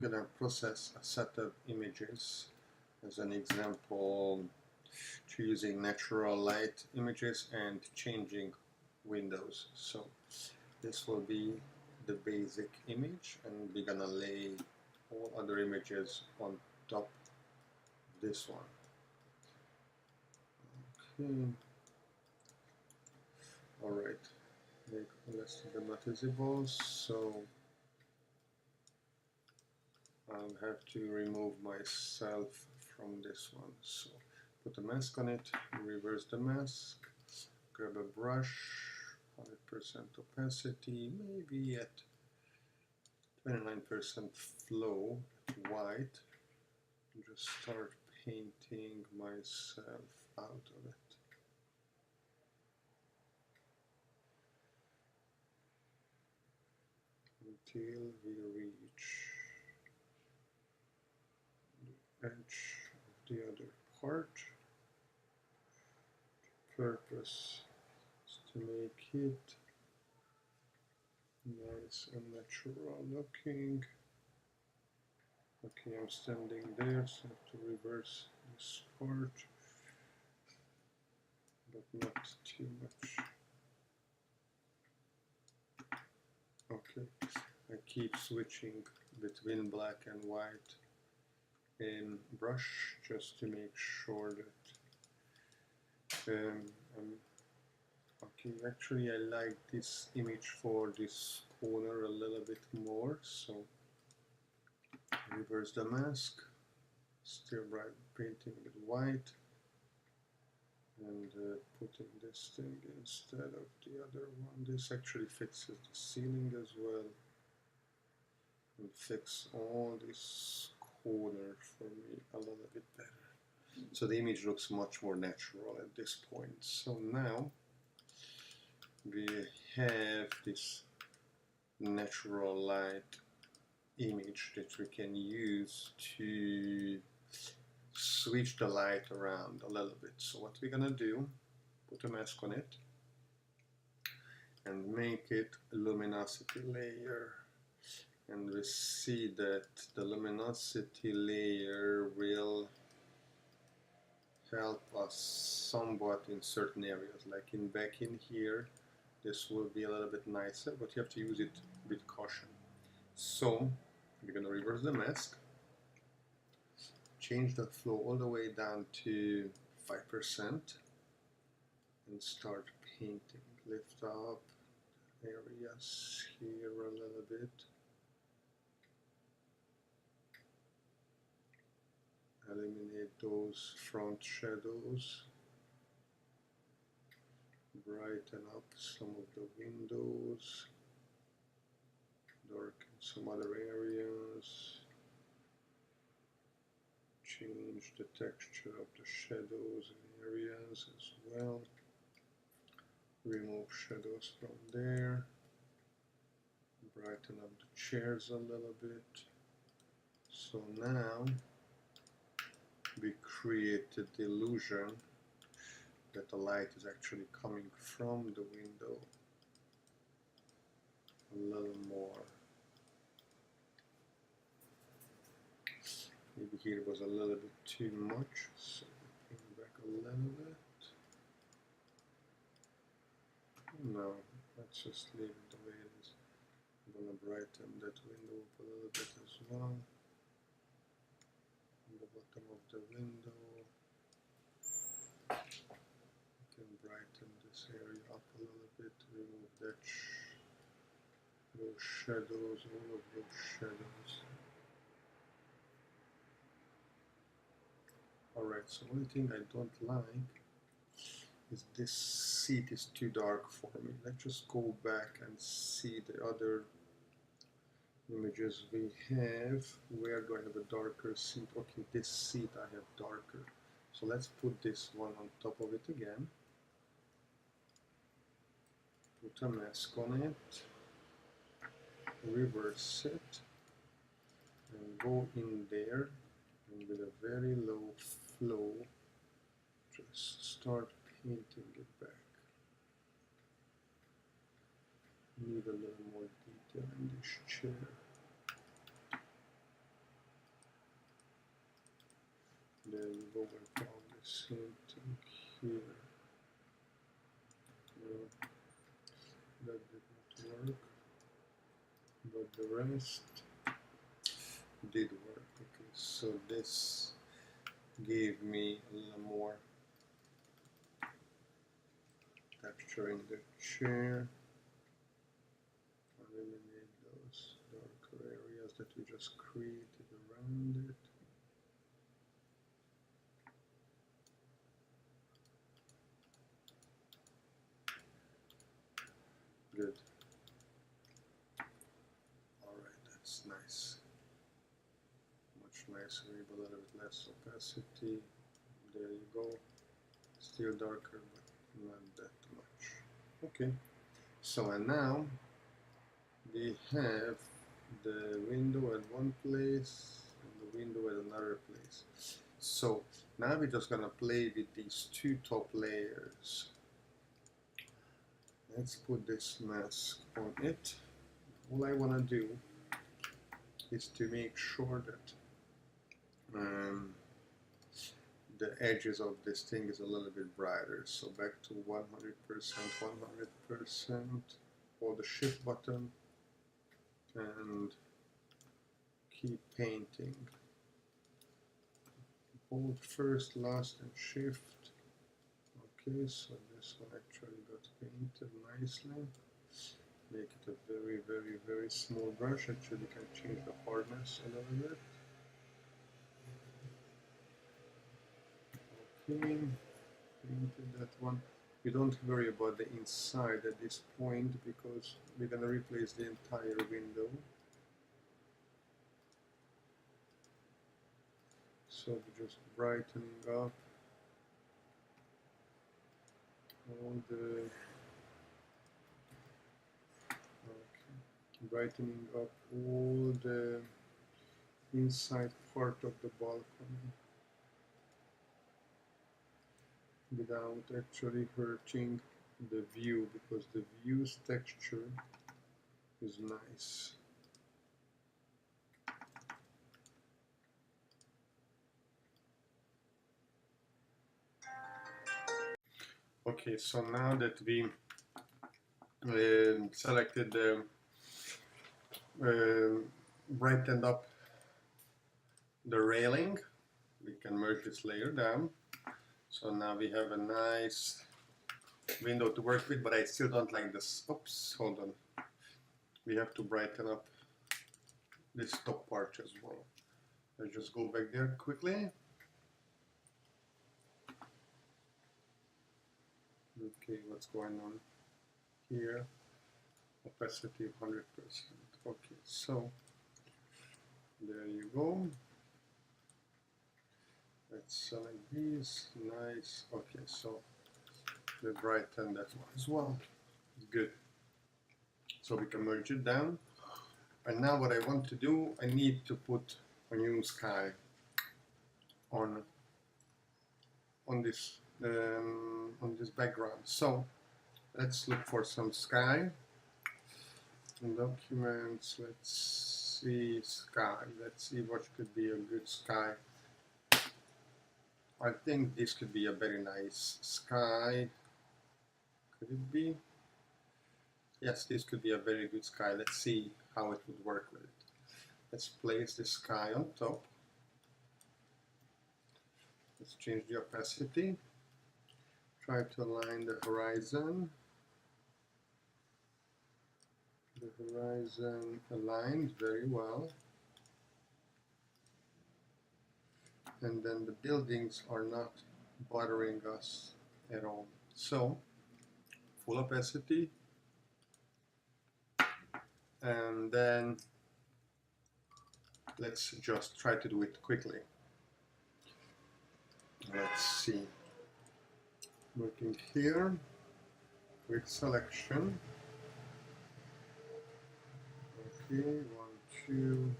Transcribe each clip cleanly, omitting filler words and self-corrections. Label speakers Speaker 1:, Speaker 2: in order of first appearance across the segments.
Speaker 1: gonna process a set of images as an example, choosing natural light images and changing windows. So this will be the basic image, and we're gonna lay all other images on top of this one. Okay. Alright, let's do the not visible, so I'll have to remove myself from this one. So put a mask on it, reverse the mask, grab a brush, 100% opacity, maybe at 29% flow, white, and just start painting myself out of it. Until we reach the edge of the other part. The purpose is to make it nice and natural looking. Okay, I'm standing there, so I have to reverse this part, but not too much. Okay, I keep switching between black and white in brush just to make sure that okay, actually I like this image for this corner a little bit more, so reverse the mask, still bright painting with white, and putting this thing instead of the other one. This actually fixes the ceiling as well, and fix all this corner for me a little bit better. So the image looks much more natural at this point. So now we have this natural light image that we can use to switch the light around a little bit. So what we're gonna do, put a mask on it and make it a luminosity layer, and we see that the luminosity layer will help us somewhat in certain areas, like back in here. This will be a little bit nicer, but you have to use it with caution. So we're going to reverse the mask, change the flow all the way down to 5%, and start painting. Lift up areas here a little bit. Eliminate those front shadows. Brighten up some of the windows. Darken some other areas. Change the texture of the shadows in areas as well. Remove shadows from there. Brighten up the chairs a little bit. So now we created the illusion that the light is actually coming from the window a little more. Maybe here it was a little bit too much, so bring it back a little bit. No, let's just leave it the way it is. I'm going to brighten that window up a little bit as well. On the bottom of the window. You can brighten this area up a little bit, remove that those shadows, all of those shadows. Alright, so only thing I don't like is this seat is too dark for me. Let's just go back and see the other images we have. Where do I have a darker seat? Okay, this seat I have darker. So let's put this one on top of it again. Put a mask on it. Reverse it. And go in there. And with a very low flow, just start painting it back. Need a little more detail in this chair. There you go, I found the same thing here. No, that did not work, but the rest did work. Okay, so this gave me a little more texture in the chair. Eliminate those darker areas that we just created around it. Good. Alright, that's nice. Much nicer, maybe a little bit less opacity. There you go. Still darker, but not that much. Okay. So, and now we have the window at one place and the window at another place. So now we're just gonna play with these two top layers. Let's put this mask on it. All I wanna do is to make sure that the edges of this thing is a little bit brighter. So back to 100%, 100%. Hold the shift button and keep painting. Hold first, last, and shift. Okay, so this one actually got painted nicely. Make it a very, very, very small brush. Actually, you can change the hardness a little bit. Okay, painted that one. We don't worry about the inside at this point because we're gonna replace the entire window. So we're just brightening up all the brightening up all the inside part of the balcony without actually hurting the view, because the view's texture is nice. Okay, so now that we selected the brightened up the railing, we can merge this layer down. So now we have a nice window to work with, but I still don't like this. Oops, hold on. We have to brighten up this top part as well. Let's just go back there quickly. Okay, what's going on here? Opacity 100%. Okay, so there you go. Let's select these. Nice. Okay, so let's brighten that one as well. Good. So we can merge it down. And now what I want to do, I need to put a new sky on this background. So let's look for some sky. In documents, let's see sky. Let's see what could be a good sky. I think this could be a very nice sky. Could it be? Yes, this could be a very good sky. Let's see how it would work with it. Let's place the sky on top. Let's change the opacity. Try to align the horizon. The horizon aligned very well. And then the buildings are not bothering us at all. So, full opacity. And then let's just try to do it quickly. Let's see. Working here with selection. Okay, 1, 2,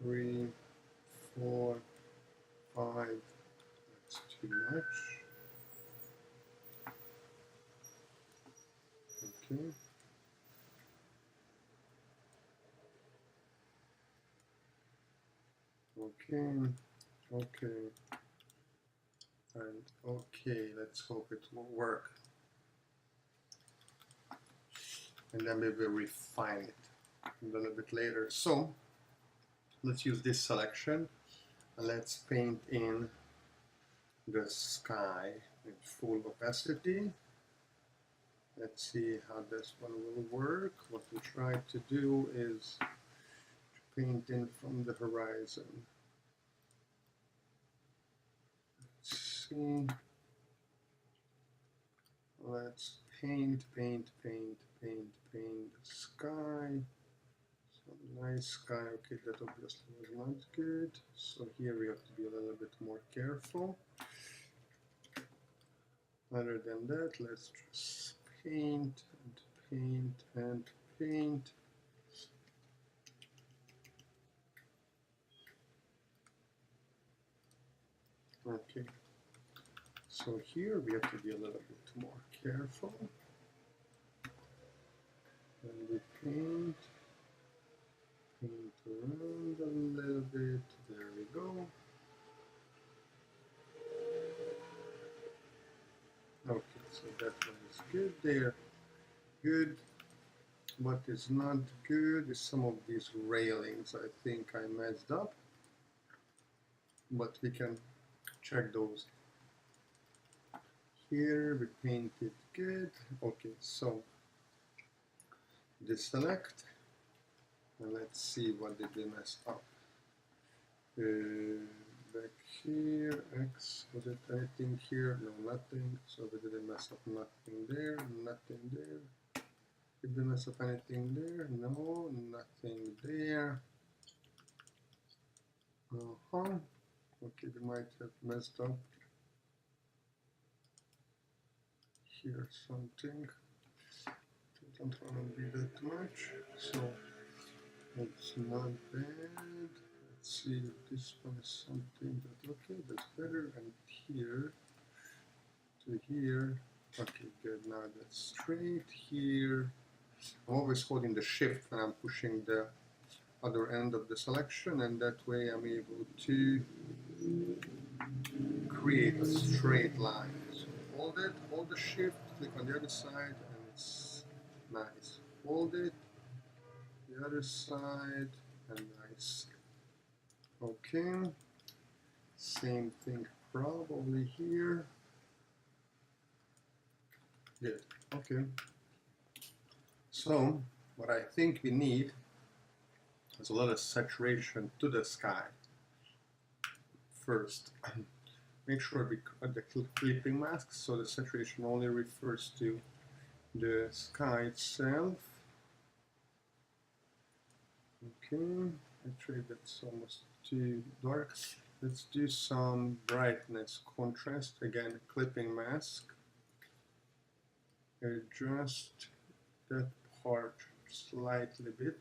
Speaker 1: 3, 4, 5. That's too much. Okay. Okay. Okay. And okay, let's hope it will work. And then maybe refine it a little bit later. So let's use this selection and let's paint in the sky in full opacity. Let's see how this one will work. What we try to do is to paint in from the horizon. Let's see. Let's paint the sky. Some nice sky. Okay, that obviously was not good. So here we have to be a little bit more careful. Other than that, let's just paint and paint and paint. Okay, so here we have to be a little bit more careful. And we paint around a little bit. There we go. Okay, so that one is good there. Good. What is not good is some of these railings. I think I messed up, but we can check those. Here we painted good. Okay, so deselect and let's see what did we mess up. Back here, X, was it anything here? No, nothing. So we didn't mess up nothing there, nothing there. Did we mess up anything there? No, nothing there. Okay, we might have messed up here something. Don't want to be that much, so it's not bad. Let's see if this one is something that, okay, that's better. And here to here, okay, good. Now that's straight here. I'm always holding the shift when I'm pushing the other end of the selection, and that way I'm able to create a straight line. So hold it, hold the shift, click on the other side, and it's nice. Hold it, the other side, and nice. Okay, same thing probably here. Good, okay. So what I think we need is a lot of saturation to the sky. First, make sure we cut the clipping mask so the saturation only refers to the sky itself. Okay, actually that's almost too dark. Let's do some brightness contrast. Again, clipping mask. Adjust that part slightly bit.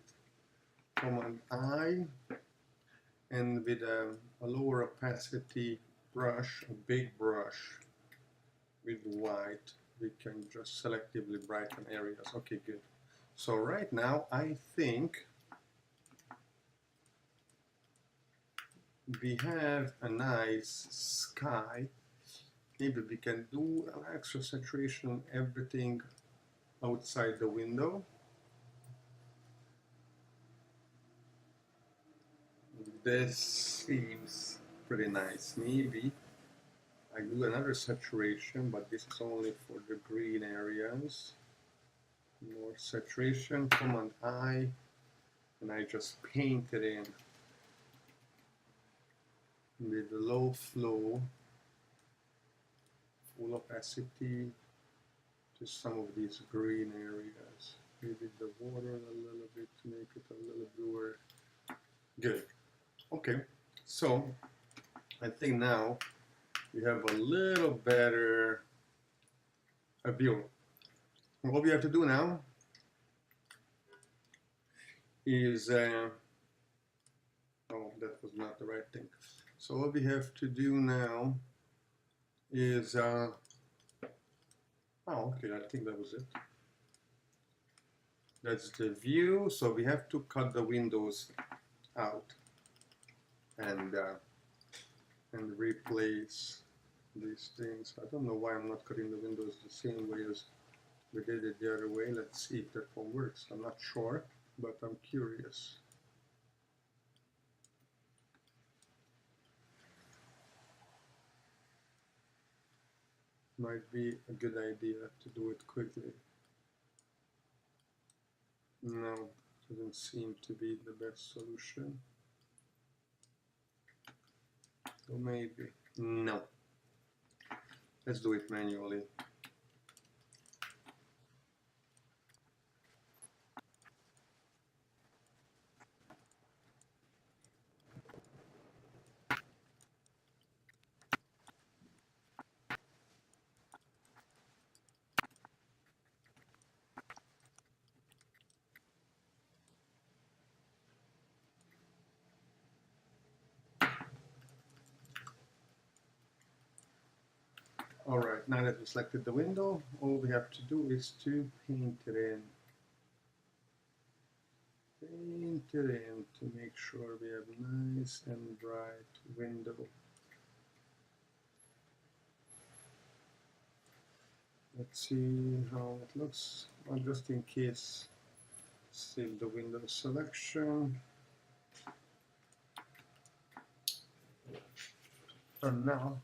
Speaker 1: Command I, and with a lower opacity brush, a big brush with white, we can just selectively brighten areas. Okay, good. So right now I think we have a nice sky. Maybe we can do an extra saturation on everything outside the window. This seems pretty nice. Maybe I do another saturation, but this is only for the green areas. More saturation, Command I, and I just paint it in with low flow, full opacity to some of these green areas. Maybe the water a little bit to make it a little bluer. Good. Okay, so I think now we have a little better view. What we have to do now is, oh, that was not the right thing. So what we have to do now is, oh, okay, I think that was it. That's the view. So we have to cut the windows out and replace these things. I don't know why I'm not cutting the windows the same way as we did it the other way. Let's see if that one works. I'm not sure, but I'm curious. Might be a good idea to do it quickly. No, doesn't seem to be the best solution. So maybe, no. Let's do it manually. Alright, now that we selected the window, all we have to do is to paint it in. Paint it in to make sure we have nice and bright window. Let's see how it looks. Well, just in case, save the window selection. And now,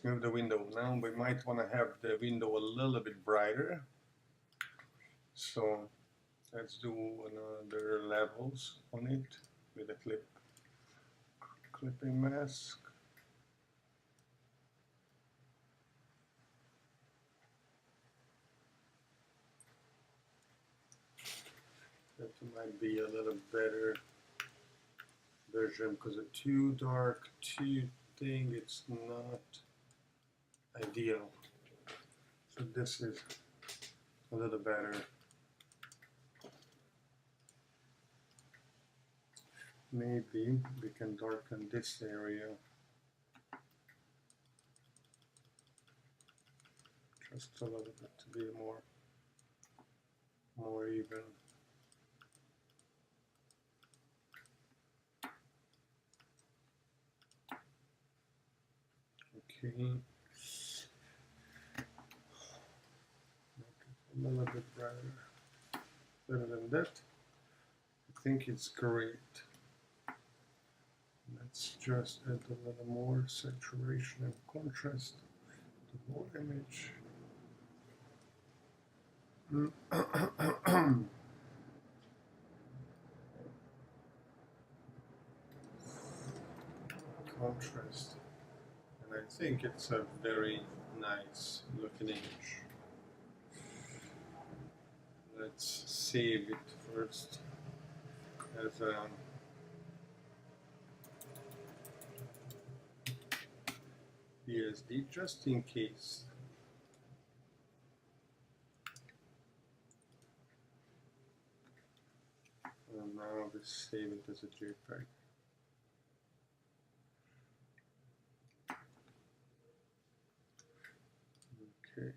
Speaker 1: move the window. Now we might want to have the window a little bit brighter. So let's do another levels on it with a clipping mask. That might be a little better version because a too dark, too thing, it's not ideal. So this is a little better. Maybe we can darken this area just a little bit to be more even. Okay, make it a little bit brighter. Better than that. I think it's great. Let's just add a little more saturation and contrast to the whole image. Contrast, and I think it's a very nice looking image. Let's save it first as a TSD just in case. And now let's save it as a JPEG. Okay.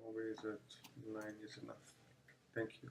Speaker 1: Always at 9 is enough. Thank you.